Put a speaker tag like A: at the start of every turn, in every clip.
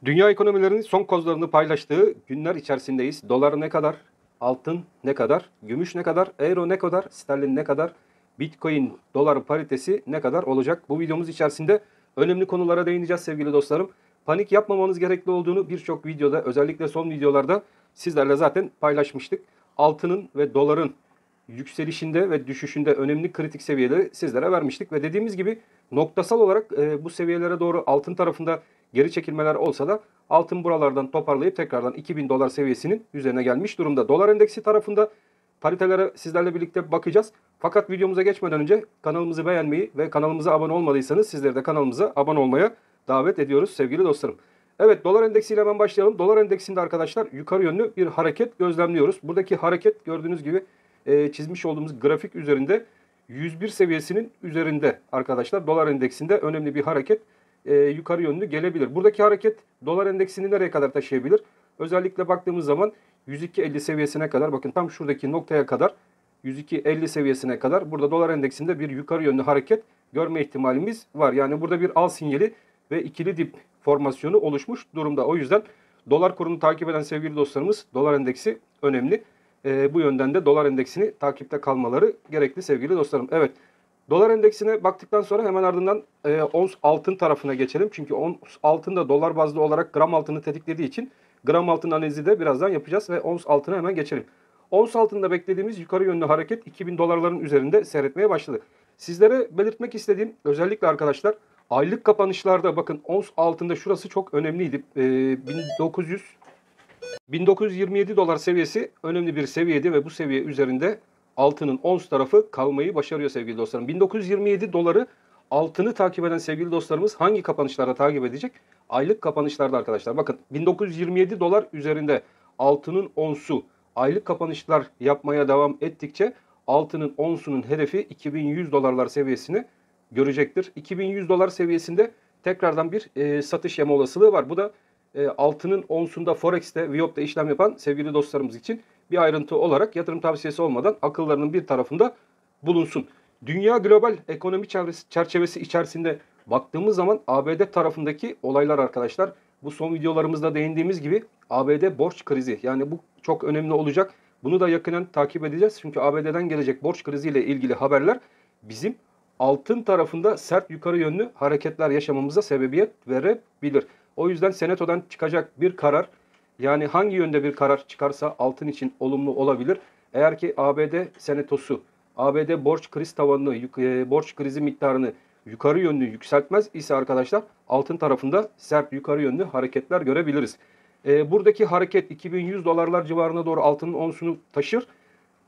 A: Dünya ekonomilerinin son kozlarını paylaştığı günler içerisindeyiz. Dolar ne kadar? Altın ne kadar? Gümüş ne kadar? Euro ne kadar? Sterlin ne kadar? Bitcoin dolar paritesi ne kadar olacak? Bu videomuz içerisinde önemli konulara değineceğiz sevgili dostlarım. Panik yapmamanız gerekli olduğunu birçok videoda, özellikle son videolarda sizlerle zaten paylaşmıştık. Altının ve doların yükselişinde ve düşüşünde önemli kritik seviyeleri sizlere vermiştik. Ve dediğimiz gibi noktasal olarak bu seviyelere doğru altın tarafında geri çekilmeler olsa da altın buralardan toparlayıp tekrardan 2000 dolar seviyesinin üzerine gelmiş durumda. Dolar endeksi tarafında paritelere sizlerle birlikte bakacağız. Fakat videomuza geçmeden önce kanalımızı beğenmeyi ve kanalımıza abone olmadıysanız sizleri de kanalımıza abone olmaya davet ediyoruz sevgili dostlarım. Evet, dolar endeksiyle hemen başlayalım. Dolar endeksinde arkadaşlar yukarı yönlü bir hareket gözlemliyoruz. Buradaki hareket gördüğünüz gibi çizmiş olduğumuz grafik üzerinde 101 seviyesinin üzerinde arkadaşlar. Dolar endeksinde önemli bir hareket yukarı yönlü gelebilir. Buradaki hareket dolar endeksini nereye kadar taşıyabilir? Özellikle baktığımız zaman 102.50 seviyesine kadar, bakın tam şuradaki noktaya kadar 102.50 seviyesine kadar burada dolar endeksinde bir yukarı yönlü hareket görme ihtimalimiz var. Yani burada bir al sinyali ve ikili dip formasyonu oluşmuş durumda. O yüzden dolar kurunu takip eden sevgili dostlarımız, dolar endeksi önemli. Bu yönden de dolar endeksini takipte kalmaları gerekli sevgili dostlarım. Evet, dolar endeksine baktıktan sonra hemen ardından ons altın tarafına geçelim. Çünkü ons altın da dolar bazlı olarak gram altını tetiklediği için gram altın analizi de birazdan yapacağız ve ons altına hemen geçelim. Ons altında beklediğimiz yukarı yönlü hareket 2000 dolarların üzerinde seyretmeye başladı. Sizlere belirtmek istediğim özellikle arkadaşlar aylık kapanışlarda bakın ons altında şurası çok önemliydi. 1927 dolar seviyesi önemli bir seviyeydi ve bu seviye üzerinde altının ons tarafı kalmayı başarıyor sevgili dostlarım. 1927 doları altını takip eden sevgili dostlarımız hangi kapanışlarda takip edecek? Aylık kapanışlarda arkadaşlar. Bakın 1927 dolar üzerinde altının onsu aylık kapanışlar yapmaya devam ettikçe altının onsunun hedefi 2100 dolarlar seviyesini görecektir. 2100 dolar seviyesinde tekrardan bir satış yeme olasılığı var. Bu da altının onsunda Forex'te, Viyop'ta işlem yapan sevgili dostlarımız için bir ayrıntı olarak yatırım tavsiyesi olmadan akıllarının bir tarafında bulunsun. Dünya global ekonomi çerçevesi içerisinde baktığımız zaman ABD tarafındaki olaylar arkadaşlar, bu son videolarımızda değindiğimiz gibi ABD borç krizi, yani bu çok önemli olacak. Bunu da yakından takip edeceğiz. Çünkü ABD'den gelecek borç kriziyle ilgili haberler bizim altın tarafında sert yukarı yönlü hareketler yaşamamıza sebebiyet verebilir. O yüzden senatodan çıkacak bir karar, yani hangi yönde bir karar çıkarsa altın için olumlu olabilir. Eğer ki ABD senatosu ABD borç kriz tavanını, borç krizi miktarını yukarı yönlü yükseltmez ise arkadaşlar altın tarafında sert yukarı yönlü hareketler görebiliriz. Buradaki hareket 2100 dolarlar civarına doğru altının onsunu taşır.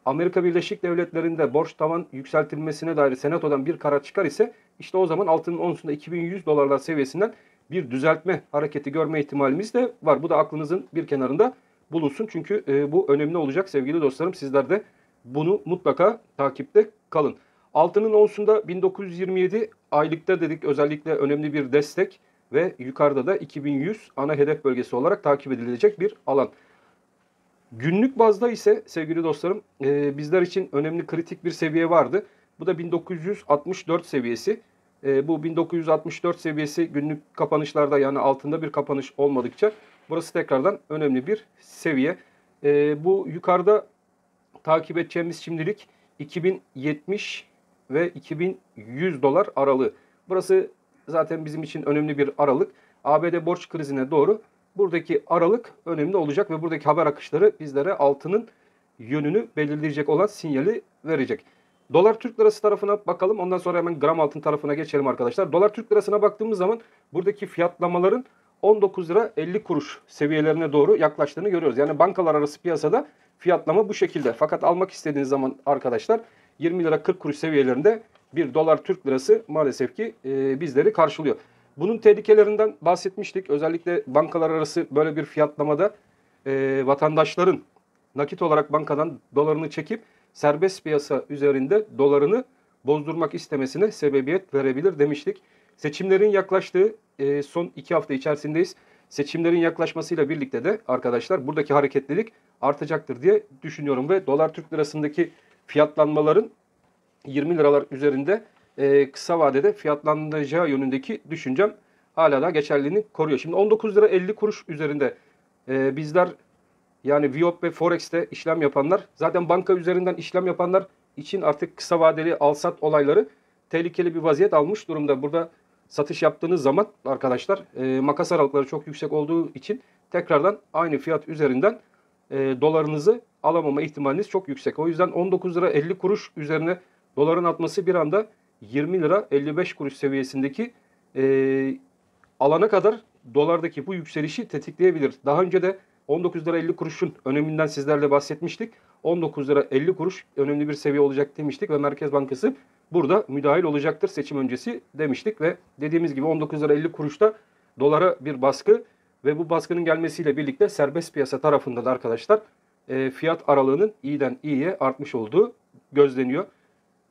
A: Amerika Birleşik Devletleri'nde borç tavan yükseltilmesine dair senatodan bir karar çıkar ise işte o zaman altının onsunda 2100 dolarlar seviyesinden bir düzeltme hareketi görme ihtimalimiz de var. Bu da aklınızın bir kenarında bulunsun. Çünkü bu önemli olacak sevgili dostlarım. Sizler de bunu mutlaka takipte kalın. Altının onsunda 1927 aylıkta dedik, özellikle önemli bir destek ve yukarıda da 2100 ana hedef bölgesi olarak takip edilecek bir alan. Günlük bazda ise sevgili dostlarım bizler için önemli kritik bir seviye vardı. Bu da 1964 seviyesi. Bu 1964 seviyesi günlük kapanışlarda, yani altında bir kapanış olmadıkça burası tekrardan önemli bir seviye. Bu yukarıda takip edeceğimiz şimdilik 2070 ve 2100 dolar aralığı. Burası zaten bizim için önemli bir aralık. ABD borç krizine doğru buradaki aralık önemli olacak ve buradaki haber akışları bizlere altının yönünü belirleyecek olan sinyali verecek. Dolar Türk Lirası tarafına bakalım. Ondan sonra hemen gram altın tarafına geçelim arkadaşlar. Dolar Türk Lirası'na baktığımız zaman buradaki fiyatlamaların 19 lira 50 kuruş seviyelerine doğru yaklaştığını görüyoruz. Yani bankalar arası piyasada fiyatlama bu şekilde. Fakat almak istediğiniz zaman arkadaşlar 20 lira 40 kuruş seviyelerinde bir dolar Türk Lirası maalesef ki bizleri karşılıyor. Bunun tehlikelerinden bahsetmiştik. Özellikle bankalar arası böyle bir fiyatlamada vatandaşların nakit olarak bankadan dolarını çekip serbest piyasa üzerinde dolarını bozdurmak istemesine sebebiyet verebilir demiştik. Seçimlerin yaklaştığı son 2 hafta içerisindeyiz. Seçimlerin yaklaşmasıyla birlikte de arkadaşlar buradaki hareketlilik artacaktır diye düşünüyorum ve dolar Türk lirasındaki fiyatlanmaların 20 liralar üzerinde kısa vadede fiyatlanacağı yönündeki düşüncem hala da geçerliliğini koruyor. Şimdi 19 lira 50 kuruş üzerinde bizler yani Viyop ve Forex'te işlem yapanlar, zaten banka üzerinden işlem yapanlar için artık kısa vadeli al-sat olayları tehlikeli bir vaziyet almış durumda. Burada satış yaptığınız zaman arkadaşlar makas aralıkları çok yüksek olduğu için tekrardan aynı fiyat üzerinden dolarınızı alamama ihtimaliniz çok yüksek. O yüzden 19 lira 50 kuruş üzerine doların atması bir anda 20 lira 55 kuruş seviyesindeki alana kadar dolardaki bu yükselişi tetikleyebilir. Daha önce de 19 lira 50 kuruşun öneminden sizlerle bahsetmiştik. 19 lira 50 kuruş önemli bir seviye olacak demiştik ve Merkez Bankası burada müdahil olacaktır seçim öncesi demiştik ve dediğimiz gibi 19 lira 50 kuruşta dolara bir baskı ve bu baskının gelmesiyle birlikte serbest piyasa tarafında da arkadaşlar fiyat aralığının iyiden iyiye artmış olduğu gözleniyor.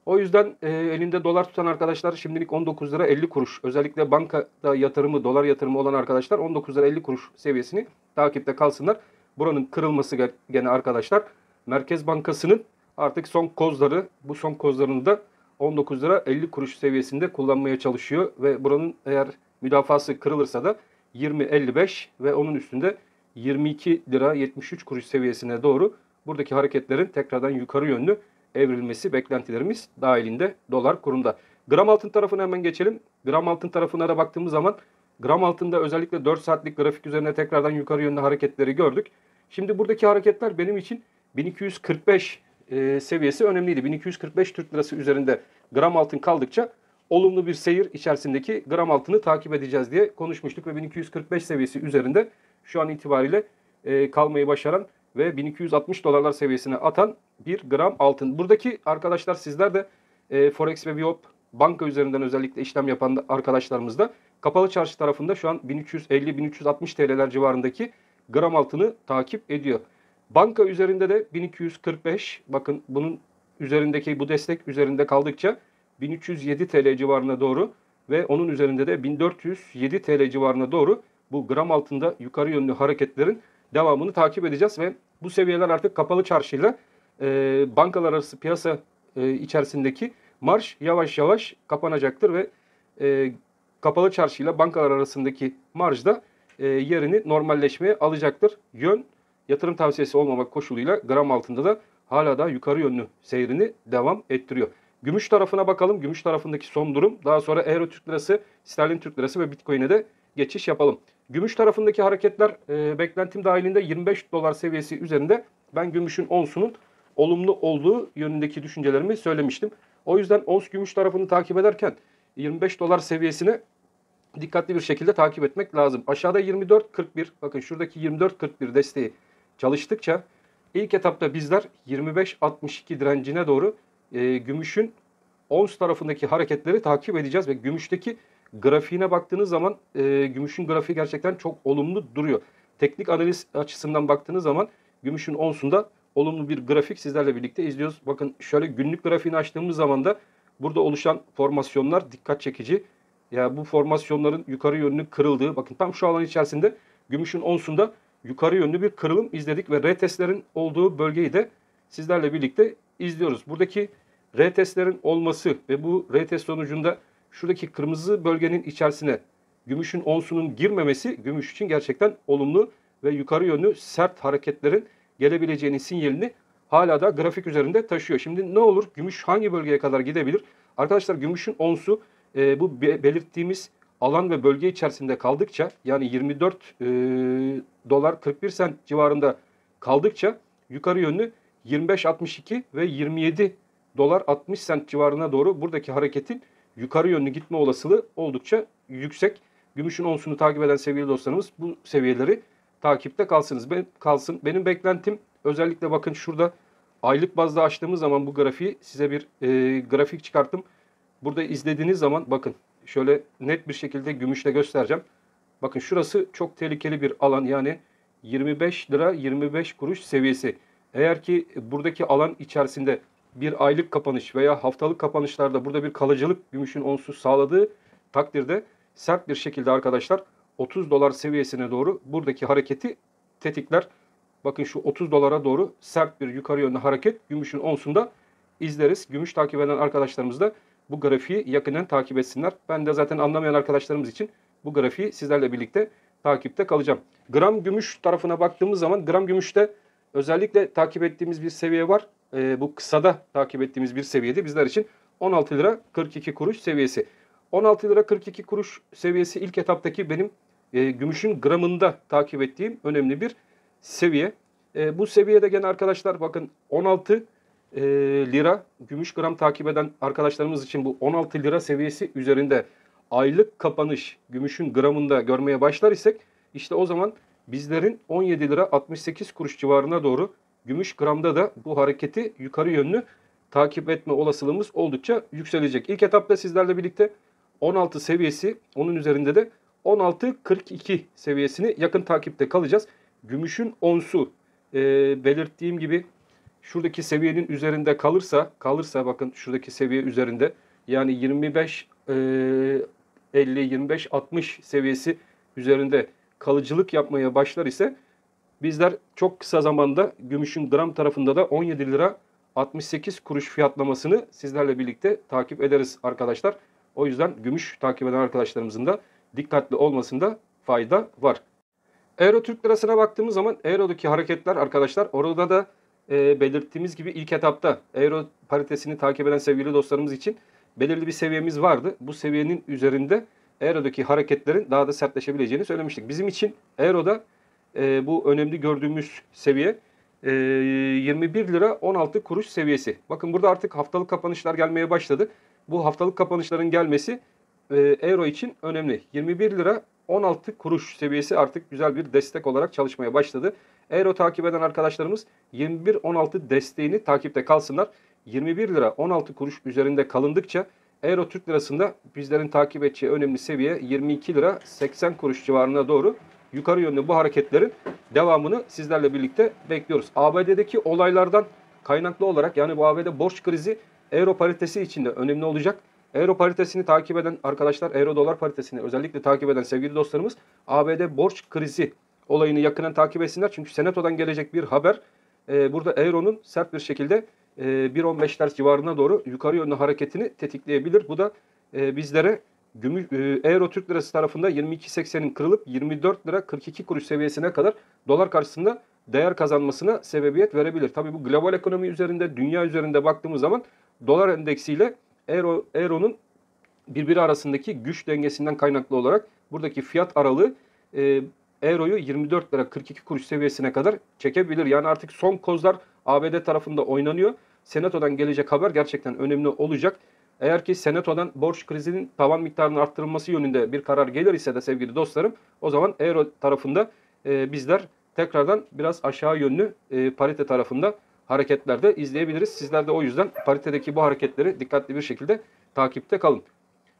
A: O yüzden elinde dolar tutan arkadaşlar şimdilik 19 lira 50 kuruş. Özellikle bankada yatırımı, dolar yatırımı olan arkadaşlar 19 lira 50 kuruş seviyesini takipte kalsınlar. Buranın kırılması gene arkadaşlar Merkez Bankası'nın artık son kozları, bu son kozlarını da 19 lira 50 kuruş seviyesinde kullanmaya çalışıyor. Ve buranın eğer müdafası kırılırsa da 20.55 ve onun üstünde 22 lira 73 kuruş seviyesine doğru buradaki hareketlerin tekrardan yukarı yönlü evrilmesi beklentilerimiz dahilinde dolar kurunda. Gram altın tarafına hemen geçelim. Gram altın tarafına da baktığımız zaman gram altında özellikle 4 saatlik grafik üzerine tekrardan yukarı yönlü hareketleri gördük. Şimdi buradaki hareketler benim için 1245 seviyesi önemliydi. 1245 Türk Lirası üzerinde gram altın kaldıkça olumlu bir seyir içerisindeki gram altını takip edeceğiz diye konuşmuştuk ve 1245 seviyesi üzerinde şu an itibariyle kalmayı başaran ve 1260 dolarlar seviyesine atan bir gram altın. Buradaki arkadaşlar sizler de Forex ve Viyop banka üzerinden özellikle işlem yapan arkadaşlarımız da kapalı çarşı tarafında şu an 1350-1360 TL'ler civarındaki gram altını takip ediyor. Banka üzerinde de 1245, bakın bunun üzerindeki bu destek üzerinde kaldıkça 1307 TL civarına doğru ve onun üzerinde de 1407 TL civarına doğru bu gram altında yukarı yönlü hareketlerin devamını takip edeceğiz ve bu seviyeler artık kapalı çarşıyla bankalar arası piyasa içerisindeki marş yavaş yavaş kapanacaktır ve kapalı çarşıyla bankalar arasındaki marj da yerini normalleşmeye alacaktır. Yön yatırım tavsiyesi olmamak koşuluyla gram altında da hala da yukarı yönlü seyrini devam ettiriyor. Gümüş tarafına bakalım. Gümüş tarafındaki son durum. Daha sonra Euro Türk Lirası, Sterlin Türk Lirası ve Bitcoin'e de geçiş yapalım. Gümüş tarafındaki hareketler beklentim dahilinde 25 dolar seviyesi üzerinde. Ben gümüşün onsunun olumlu olduğu yönündeki düşüncelerimi söylemiştim. O yüzden ons gümüş tarafını takip ederken 25 dolar seviyesine dikkatli bir şekilde takip etmek lazım. Aşağıda 24.41, bakın şuradaki 24.41 desteği çalıştıkça ilk etapta bizler 25.62 direncine doğru gümüşün ons tarafındaki hareketleri takip edeceğiz ve gümüşteki grafiğine baktığınız zaman gümüşün grafiği gerçekten çok olumlu duruyor. Teknik analiz açısından baktığınız zaman gümüşün onsunda olumlu bir grafik sizlerle birlikte izliyoruz. Bakın şöyle günlük grafiğini açtığımız zaman da burada oluşan formasyonlar dikkat çekici. Ya bu formasyonların yukarı yönlü kırıldığı, bakın tam şu alan içerisinde gümüşün onsunda yukarı yönlü bir kırılım izledik ve retestlerin olduğu bölgeyi de sizlerle birlikte izliyoruz. Buradaki retestlerin olması ve bu retest sonucunda şuradaki kırmızı bölgenin içerisine gümüşün onsunun girmemesi gümüş için gerçekten olumlu ve yukarı yönlü sert hareketlerin gelebileceğinin sinyalini hala da grafik üzerinde taşıyor. Şimdi ne olur? Gümüş hangi bölgeye kadar gidebilir? Arkadaşlar gümüşün onsu bu belirttiğimiz alan ve bölge içerisinde kaldıkça, yani 24 dolar 41 sent civarında kaldıkça yukarı yönlü 25.62 ve 27 dolar 60 sent civarına doğru buradaki hareketin yukarı yönlü gitme olasılığı oldukça yüksek. Gümüşün onsunu takip eden sevgili dostlarımız bu seviyeleri takipte kalsın. Benim beklentim özellikle bakın şurada aylık bazda açtığımız zaman bu grafiği size bir grafik çıkarttım. Burada izlediğiniz zaman bakın şöyle net bir şekilde gümüşle göstereceğim. Bakın şurası çok tehlikeli bir alan, yani 25 lira 25 kuruş seviyesi. Eğer ki buradaki alan içerisinde bir aylık kapanış veya haftalık kapanışlarda burada bir kalıcılık gümüşün onsuz sağladığı takdirde sert bir şekilde arkadaşlar 30 dolar seviyesine doğru buradaki hareketi tetikler. Bakın şu 30 dolara doğru sert bir yukarı yönlü hareket gümüşün onsunda izleriz. Gümüş takip eden arkadaşlarımız da bu grafiği yakından takip etsinler. Ben de zaten anlamayan arkadaşlarımız için bu grafiği sizlerle birlikte takipte kalacağım. Gram gümüş tarafına baktığımız zaman gram gümüşte özellikle takip ettiğimiz bir seviye var. Bu kısada takip ettiğimiz bir seviyede bizler için 16 lira 42 kuruş seviyesi. 16 lira 42 kuruş seviyesi ilk etaptaki benim gümüşün gramında takip ettiğim önemli bir seviye. Bu seviyede gene arkadaşlar bakın 16 lira gümüş gram takip eden arkadaşlarımız için bu 16 lira seviyesi üzerinde aylık kapanış gümüşün gramında görmeye başlar isek işte o zaman bizlerin 17 lira 68 kuruş civarına doğru gümüş gramda da bu hareketi yukarı yönlü takip etme olasılığımız oldukça yükselecek. İlk etapta sizlerle birlikte 16 seviyesi, onun üzerinde de 16.42 seviyesini yakın takipte kalacağız. Gümüşün onsu belirttiğim gibi şuradaki seviyenin üzerinde kalırsa bakın şuradaki seviye üzerinde yani 25 50 25 60 seviyesi üzerinde kalıcılık yapmaya başlar ise bizler çok kısa zamanda gümüşün gram tarafında da 17 lira 68 kuruş fiyatlamasını sizlerle birlikte takip ederiz arkadaşlar. O yüzden gümüş takip eden arkadaşlarımızın da dikkatli olmasında fayda var. Euro Türk Lirası'na baktığımız zaman Euro'daki hareketler arkadaşlar orada da belirttiğimiz gibi ilk etapta Euro paritesini takip eden sevgili dostlarımız için belirli bir seviyemiz vardı. Bu seviyenin üzerinde Euro'daki hareketlerin daha da sertleşebileceğini söylemiştik. Bizim için Euro'da bu önemli gördüğümüz seviye 21 lira 16 kuruş seviyesi. Bakın burada artık haftalık kapanışlar gelmeye başladı. Bu haftalık kapanışların gelmesi Euro için önemli. 21 lira 16 kuruş seviyesi artık güzel bir destek olarak çalışmaya başladı. Euro takip eden arkadaşlarımız 21.16 desteğini takipte kalsınlar. 21 lira 16 kuruş üzerinde kalındıkça Euro Türk Lirası'nda bizlerin takip edeceği önemli seviye 22 lira 80 kuruş civarına doğru yukarı yönlü bu hareketlerin devamını sizlerle birlikte bekliyoruz. ABD'deki olaylardan kaynaklı olarak yani bu ABD borç krizi Euro paritesi için de önemli olacak. Euro paritesini takip eden arkadaşlar, Euro dolar paritesini özellikle takip eden sevgili dostlarımız ABD borç krizi olayını yakından takip etsinler. Çünkü Senato'dan gelecek bir haber burada Euro'nun sert bir şekilde 1.15'ler civarına doğru yukarı yönlü hareketini tetikleyebilir. Bu da bizlere Euro Türk Lirası tarafında 22.80'in kırılıp 24 lira 42 kuruş seviyesine kadar dolar karşısında değer kazanmasına sebebiyet verebilir. Tabii bu global ekonomi üzerinde, dünya üzerinde baktığımız zaman dolar endeksiyle Euro'nun birbiri arasındaki güç dengesinden kaynaklı olarak buradaki fiyat aralığı Euro'yu 24 lira 42 kuruş seviyesine kadar çekebilir. Yani artık son kozlar ABD tarafında oynanıyor. Senato'dan gelecek haber gerçekten önemli olacak. Eğer ki Senato'dan borç krizinin tavan miktarının arttırılması yönünde bir karar gelir ise de sevgili dostlarım o zaman Euro tarafında bizler tekrardan biraz aşağı yönlü parite tarafında hareketlerde izleyebiliriz. Sizler de o yüzden paritedeki bu hareketleri dikkatli bir şekilde takipte kalın.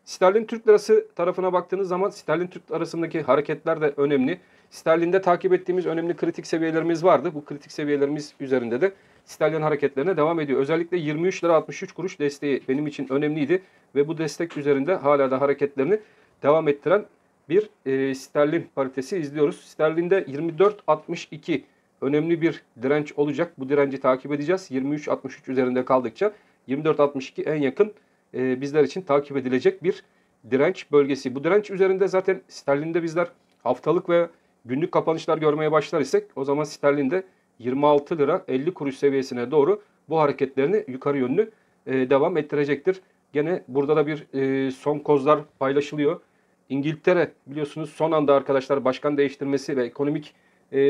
A: Sterlin Türk Lirası tarafına baktığınız zaman Sterlin Türk arasındaki hareketler de önemli. Sterlin'de takip ettiğimiz önemli kritik seviyelerimiz vardı. Bu kritik seviyelerimiz üzerinde de sterlin hareketlerine devam ediyor. Özellikle 23 lira 63 kuruş desteği benim için önemliydi. Ve bu destek üzerinde hala da hareketlerini devam ettiren bir sterlin paritesi izliyoruz. Sterlin'de 24.62 önemli bir direnç olacak. Bu direnci takip edeceğiz. 23.63 üzerinde kaldıkça 24.62 en yakın bizler için takip edilecek bir direnç bölgesi. Bu direnç üzerinde zaten sterlinde bizler haftalık ve günlük kapanışlar görmeye başlar isek o zaman sterlinde 26 lira 50 kuruş seviyesine doğru bu hareketlerini yukarı yönlü devam ettirecektir. Gene burada da bir son kozlar paylaşılıyor. İngiltere biliyorsunuz son anda arkadaşlar başkan değiştirmesi ve ekonomik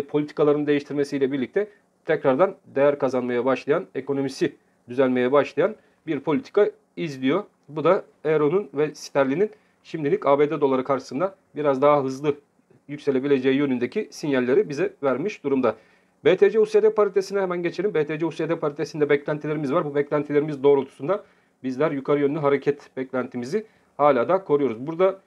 A: politikaların değiştirmesiyle birlikte tekrardan değer kazanmaya başlayan, ekonomisi düzelmeye başlayan bir politika izliyor. Bu da Euro'nun ve sterlinin şimdilik ABD doları karşısında biraz daha hızlı yükselebileceği yönündeki sinyalleri bize vermiş durumda. BTC-USD paritesine hemen geçelim. BTC-USD paritesinde beklentilerimiz var. Bu beklentilerimiz doğrultusunda bizler yukarı yönlü hareket beklentimizi hala da koruyoruz. Burada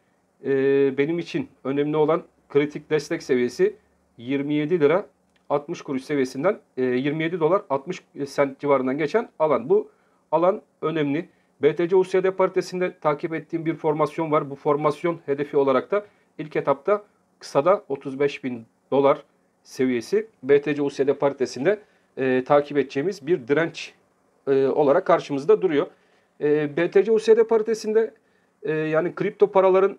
A: benim için önemli olan kritik destek seviyesi 27 lira 60 kuruş seviyesinden 27 dolar 60 sent civarından geçen alan. Bu alan önemli. BTC-USD paritesinde takip ettiğim bir formasyon var. Bu formasyon hedefi olarak da ilk etapta kısada 35.000 dolar seviyesi BTC-USD paritesinde takip edeceğimiz bir direnç olarak karşımızda duruyor. BTC-USD paritesinde yani kripto paraların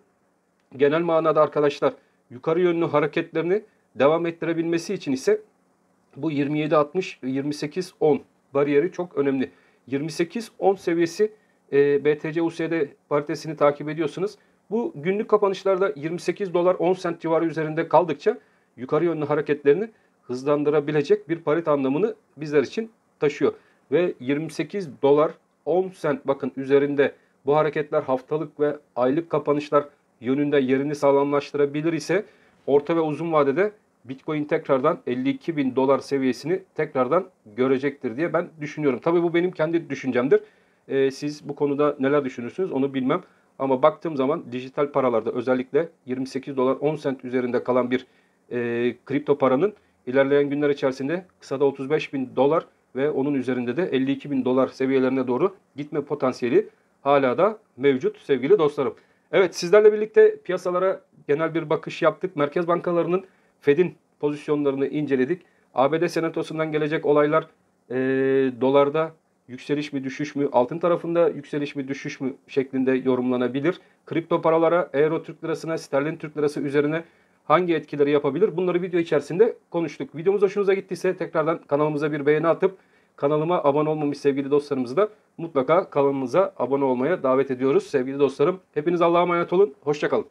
A: Genel manada arkadaşlar yukarı yönlü hareketlerini devam ettirebilmesi için ise bu 27.60-28.10 bariyeri çok önemli. 28.10 seviyesi BTC-USD paritesini takip ediyorsunuz. Bu günlük kapanışlarda 28 dolar 10 sent civarı üzerinde kaldıkça yukarı yönlü hareketlerini hızlandırabilecek bir parite anlamını bizler için taşıyor. Ve 28 dolar 10 sent bakın üzerinde bu hareketler haftalık ve aylık kapanışlar yönünde yerini sağlamlaştırabilir ise orta ve uzun vadede Bitcoin tekrardan 52 bin dolar seviyesini tekrardan görecektir diye ben düşünüyorum. Tabii bu benim kendi düşüncemdir. Siz bu konuda neler düşünürsünüz onu bilmem. Ama baktığım zaman dijital paralarda özellikle 28 dolar 10 sent üzerinde kalan bir kripto paranın ilerleyen günler içerisinde kısada 35 bin dolar ve onun üzerinde de 52 bin dolar seviyelerine doğru gitme potansiyeli hala da mevcut sevgili dostlarım. Evet, sizlerle birlikte piyasalara genel bir bakış yaptık. Merkez bankalarının Fed'in pozisyonlarını inceledik. ABD senatosundan gelecek olaylar dolarda yükseliş mi düşüş mü, altın tarafında yükseliş mi düşüş mü şeklinde yorumlanabilir. Kripto paralara, euro Türk lirasına, sterlin Türk lirası üzerine hangi etkileri yapabilir? Bunları video içerisinde konuştuk. Videomuz hoşunuza gittiyse tekrardan kanalımıza bir beğeni atıp kanalıma abone olmamış sevgili dostlarımızı da mutlaka kanalımıza abone olmaya davet ediyoruz sevgili dostlarım. Hepiniz Allah'a emanet olun. Hoşça kalın.